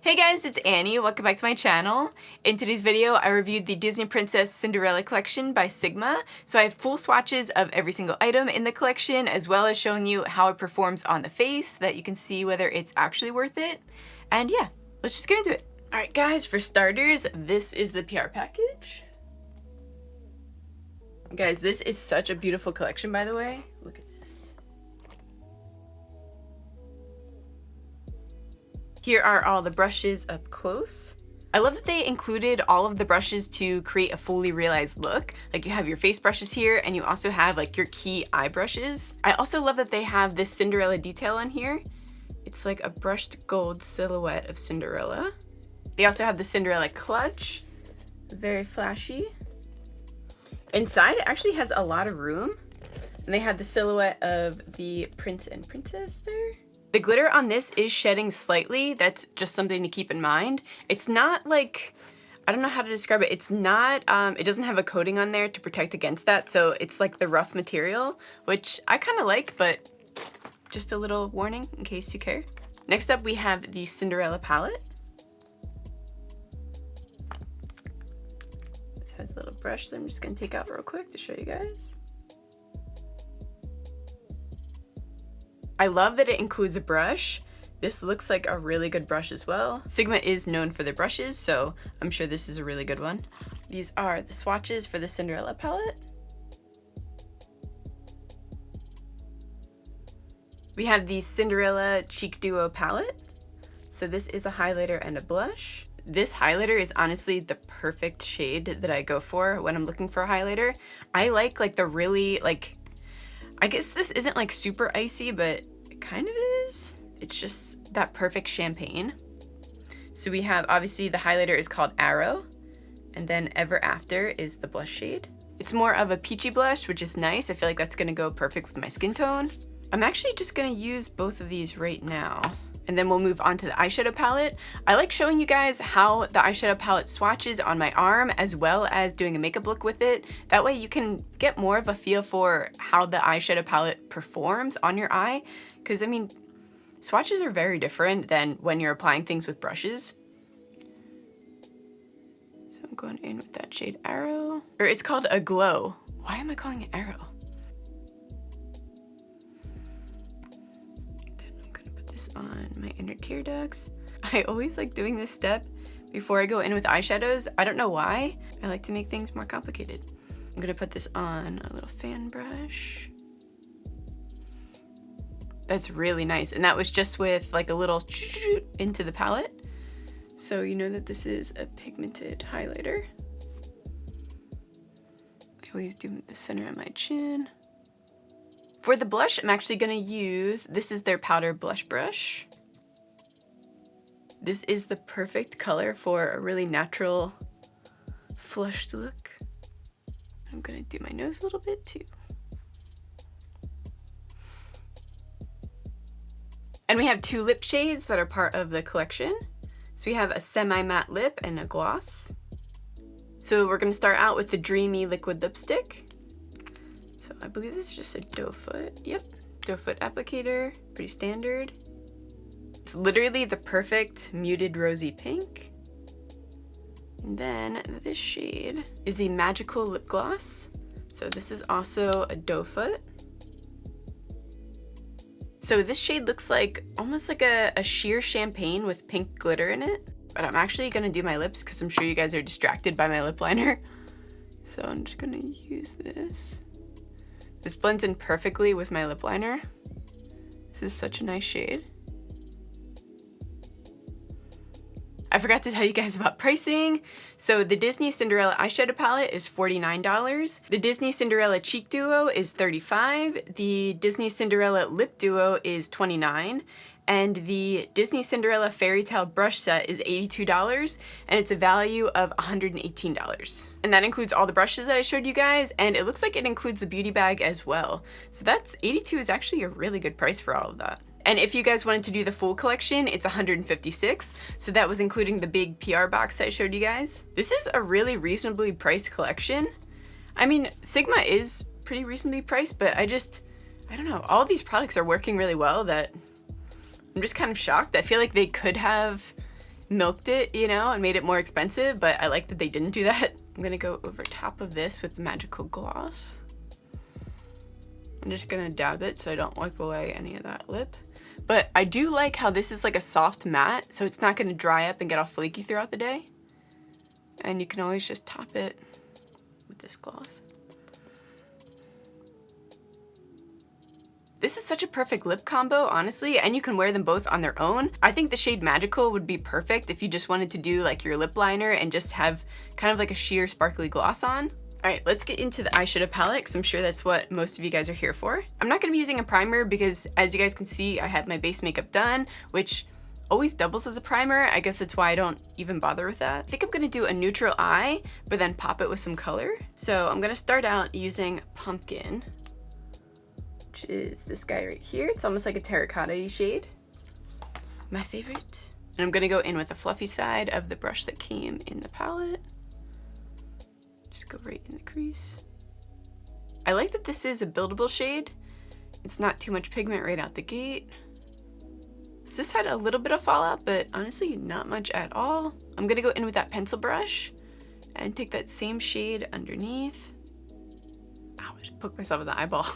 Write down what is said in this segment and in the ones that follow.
Hey guys, it's Annie. Welcome back to my channel. In today's video, I reviewed the Disney Princess Cinderella collection by Sigma. So I have full swatches of every single item in the collection, as well as showing you how it performs on the face so that you can see whether it's actually worth it. And yeah, let's just get into it. All right guys, for starters, this is the PR package. Guys, this is such a beautiful collection, by the way. Look at this. Here are all the brushes up close. I love that they included all of the brushes to create a fully realized look. Like you have your face brushes here, and you also have like your key eye brushes. I also love that they have this Cinderella detail on here. It's like a brushed gold silhouette of Cinderella. They also have the Cinderella Clutch, very flashy. Inside, it actually has a lot of room. And they have the silhouette of the prince and princess there. The glitter on this is shedding slightly. That's just something to keep in mind. It's not like, I don't know how to describe it. It's not, it doesn't have a coating on there to protect against that. So it's like the rough material, which I kind of like, but just a little warning in case you care. Next up, we have the Cinderella Palette. This has a little brush that I'm just gonna take out real quick to show you guys. I love that it includes a brush. This looks like a really good brush as well. Sigma is known for their brushes, so I'm sure this is a really good one. These are the swatches for the Cinderella palette. We have the Cinderella Cheek Duo palette. So this is a highlighter and a blush. This highlighter is honestly the perfect shade that I go for when I'm looking for a highlighter. I like the really I guess this isn't like super icy, but it kind of is. It's just that perfect champagne. So we have, obviously the highlighter is called Arrow, and then Ever After is the blush shade. It's more of a peachy blush, which is nice. I feel like that's gonna go perfect with my skin tone. I'm actually just gonna use both of these right now. And then we'll move on to the eyeshadow palette. I like showing you guys how the eyeshadow palette swatches on my arm, as well as doing a makeup look with it. That way you can get more of a feel for how the eyeshadow palette performs on your eye. Because I mean, swatches are very different than when you're applying things with brushes. So I'm going in with that shade Arrow. Or it's called a Glow. Why am I calling it Arrow? On my inner tear ducts. I always like doing this step before I go in with eyeshadows. I don't know why. I like to make things more complicated. I'm gonna put this on a little fan brush. That's really nice. And that was just with like a little into the palette. So you know that this is a pigmented highlighter. I always do the center of my chin. For the blush, I'm actually gonna use, this is their powder blush brush. This is the perfect color for a really natural flushed look. I'm gonna do my nose a little bit too. And we have two lip shades that are part of the collection. So we have a semi-matte lip and a gloss. So we're gonna start out with the Dreamy liquid lipstick. So I believe this is just a doe foot. Yep, doe foot applicator, pretty standard. It's literally the perfect muted rosy pink. And then this shade is the Magical Lip Gloss. So this is also a doe foot. So this shade looks like almost like a sheer champagne with pink glitter in it. But I'm actually gonna do my lips because I'm sure you guys are distracted by my lip liner. So I'm just gonna use this. This blends in perfectly with my lip liner. This is such a nice shade. I forgot to tell you guys about pricing. So the Disney Cinderella eyeshadow palette is $49. The Disney Cinderella cheek duo is $35. The Disney Cinderella lip duo is $29. And the Disney Cinderella fairy tale brush set is $82, and it's a value of $118. And that includes all the brushes that I showed you guys, and it looks like it includes the beauty bag as well. So that's $82 is actually a really good price for all of that. And if you guys wanted to do the full collection, it's $156. So that was including the big PR box that I showed you guys. This is a really reasonably priced collection. I mean, Sigma is pretty reasonably priced, but I don't know, all of these products are working really well that I'm just kind of shocked. I feel like they could have milked it, you know, and made it more expensive, but I like that they didn't do that. I'm gonna go over top of this with the magical gloss. I'm just gonna dab it so I don't wipe away any of that lip. But I do like how this is like a soft matte, so it's not gonna dry up and get all flaky throughout the day. And you can always just top it with this gloss. This is such a perfect lip combo, honestly, and you can wear them both on their own. I think the shade Magical would be perfect if you just wanted to do like your lip liner and just have kind of like a sheer sparkly gloss on. All right, let's get into the eyeshadow palette because I'm sure that's what most of you guys are here for. I'm not gonna be using a primer because as you guys can see, I have my base makeup done, which always doubles as a primer. I guess that's why I don't even bother with that. I think I'm gonna do a neutral eye, but then pop it with some color. So I'm gonna start out using Pumpkin, which is this guy right here. It's almost like a terracotta-y shade. My favorite. And I'm gonna go in with the fluffy side of the brush that came in the palette. Just go right in the crease. I like that this is a buildable shade. It's not too much pigment right out the gate. So this had a little bit of fallout, but honestly not much at all. I'm gonna go in with that pencil brush and take that same shade underneath. Ow, I just poked myself in the eyeball.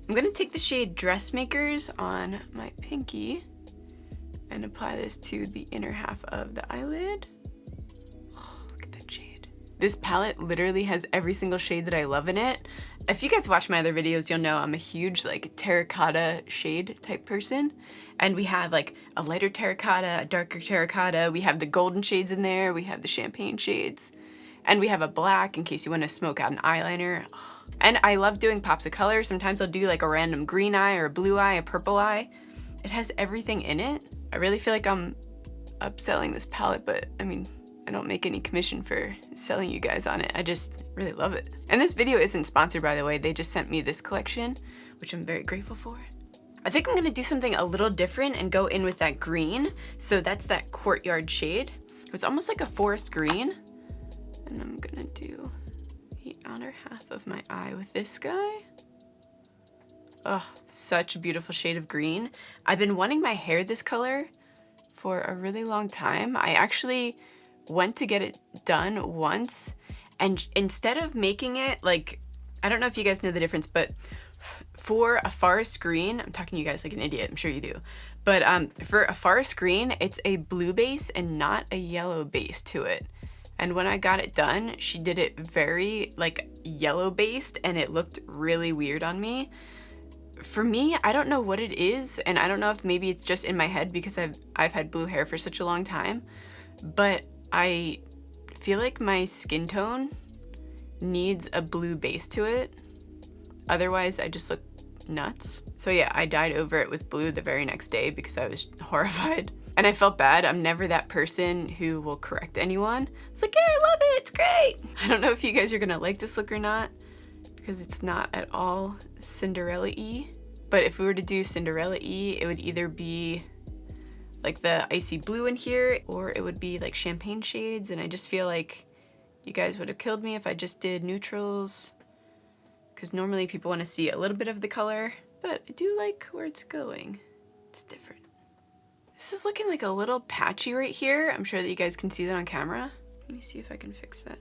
I'm gonna take the shade Dressmakers on my pinky and apply this to the inner half of the eyelid. Oh, look at that shade. This palette literally has every single shade that I love in it. If you guys watch my other videos, you'll know I'm a huge like terracotta shade type person. And we have like a lighter terracotta, a darker terracotta. We have the golden shades in there. We have the champagne shades. And we have a black in case you want to smoke out an eyeliner. Oh. And I love doing pops of color. Sometimes I'll do like a random green eye or a blue eye, a purple eye. It has everything in it. I really feel like I'm upselling this palette, but I mean, I don't make any commission for selling you guys on it. I just really love it. And this video isn't sponsored, by the way. They just sent me this collection, which I'm very grateful for. I think I'm gonna do something a little different and go in with that green. So that's that Courtyard shade. It's almost like a forest green. And I'm gonna do the outer half of my eye with this guy. Oh, such a beautiful shade of green. I've been wanting my hair this color for a really long time. I actually went to get it done once, and instead of making it like, I don't know if you guys know the difference, but for a forest green, I'm talking to you guys like an idiot, I'm sure you do, but for a forest green, it's a blue base and not a yellow base to it. And when I got it done, she did it very like yellow based and it looked really weird on me. For me, I don't know what it is, and I don't know if maybe it's just in my head because I've had blue hair for such a long time, but I feel like my skin tone needs a blue base to it. Otherwise, I just look nuts. So yeah, I dyed over it with blue the very next day because I was horrified. And I felt bad. I'm never that person who will correct anyone. It's like, yeah, I love it, it's great. I don't know if you guys are gonna like this look or not because it's not at all Cinderella-y. But if we were to do Cinderella-y, it would either be like the icy blue in here, or it would be like champagne shades, and I just feel like you guys would have killed me if I just did neutrals, because normally people want to see a little bit of the color, but I do like where it's going. It's different. This is looking like a little patchy right here. I'm sure that you guys can see that on camera. Let me see if I can fix that.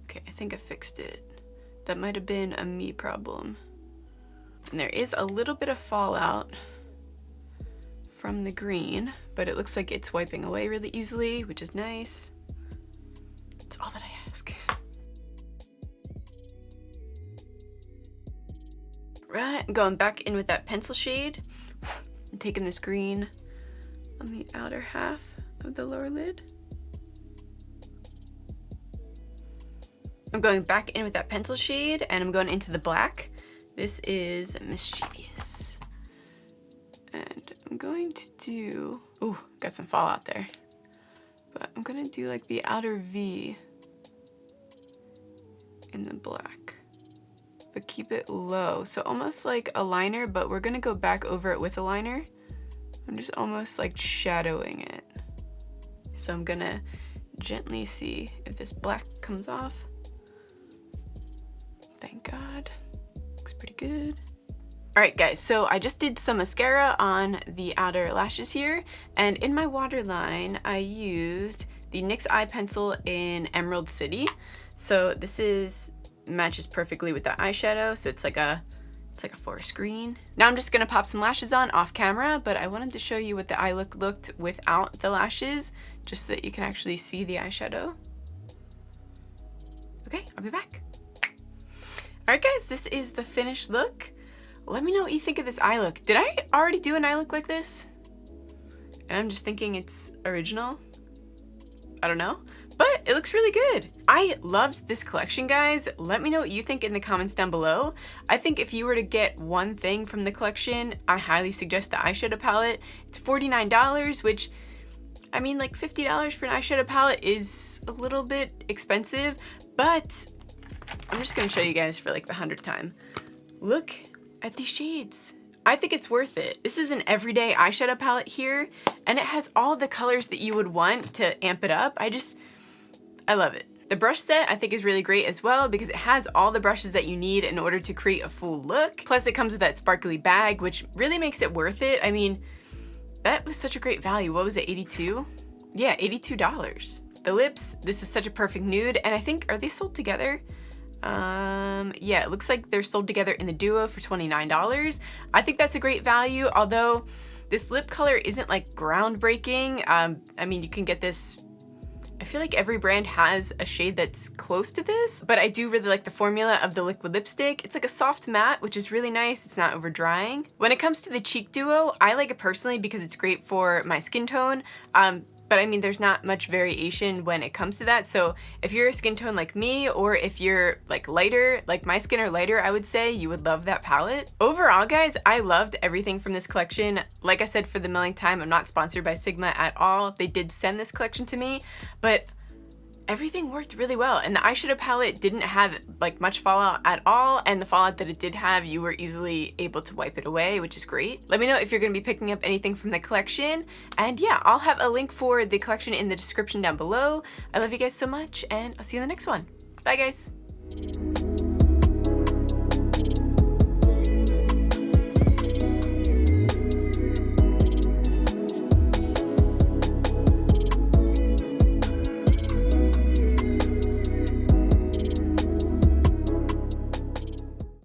Okay, I think I fixed it. That might have been a me problem. And there is a little bit of fallout from the green, but it looks like it's wiping away really easily, which is nice. It's all that I ask. Right, I'm going back in with that pencil shade. I'm taking this green on the outer half of the lower lid. I'm going back in with that pencil shade, and I'm going into the black. This is Mischievous. And I'm going to do, ooh, got some fallout there. But I'm gonna do like the outer V in the black, but keep it low. So almost like a liner, but we're gonna go back over it with a liner. I'm just almost like shadowing it. So I'm gonna gently see if this black comes off. Thank God. Looks pretty good. Alright guys, so I just did some mascara on the outer lashes here, and in my waterline I used the NYX eye pencil in Emerald City. So this matches perfectly with the eyeshadow, so it's like a forest green. Now I'm just gonna pop some lashes on off camera, but I wanted to show you what the eye look looked without the lashes, just so that you can actually see the eyeshadow. Okay, I'll be back. Alright guys, this is the finished look. Let me know what you think of this eye look. Did I already do an eye look like this? And I'm just thinking it's original. I don't know, but it looks really good. I loved this collection, guys. Let me know what you think in the comments down below. I think if you were to get one thing from the collection, I highly suggest the eyeshadow palette. It's $49, which, I mean, like $50 for an eyeshadow palette is a little bit expensive, but I'm just gonna show you guys for like the 100th time. Look at these shades. I think it's worth it. This is an everyday eyeshadow palette here, and it has all the colors that you would want to amp it up. I love it. The brush set I think is really great as well because it has all the brushes that you need in order to create a full look. Plus it comes with that sparkly bag, which really makes it worth it. I mean, that was such a great value. What was it, 82? Yeah, $82. The lips, this is such a perfect nude, and I think, are they sold together? Yeah, it looks like they're sold together in the duo for $29. I think that's a great value, although this lip color isn't like groundbreaking. I mean, you can get this, I feel like every brand has a shade that's close to this, but I do really like the formula of the liquid lipstick. It's like a soft matte, which is really nice. It's not over drying. When it comes to the cheek duo, I like it personally because it's great for my skin tone. But I mean, there's not much variation when it comes to that. So if you're a skin tone like me, or if you're like lighter, like my skin or lighter, I would say you would love that palette. Overall, guys, I loved everything from this collection. Like I said for the millionth time, I'm not sponsored by Sigma at all. They did send this collection to me, but everything worked really well. And the eyeshadow palette didn't have like much fallout at all. And the fallout that it did have, you were easily able to wipe it away, which is great. Let me know if you're gonna be picking up anything from the collection. And yeah, I'll have a link for the collection in the description down below. I love you guys so much, and I'll see you in the next one. Bye guys.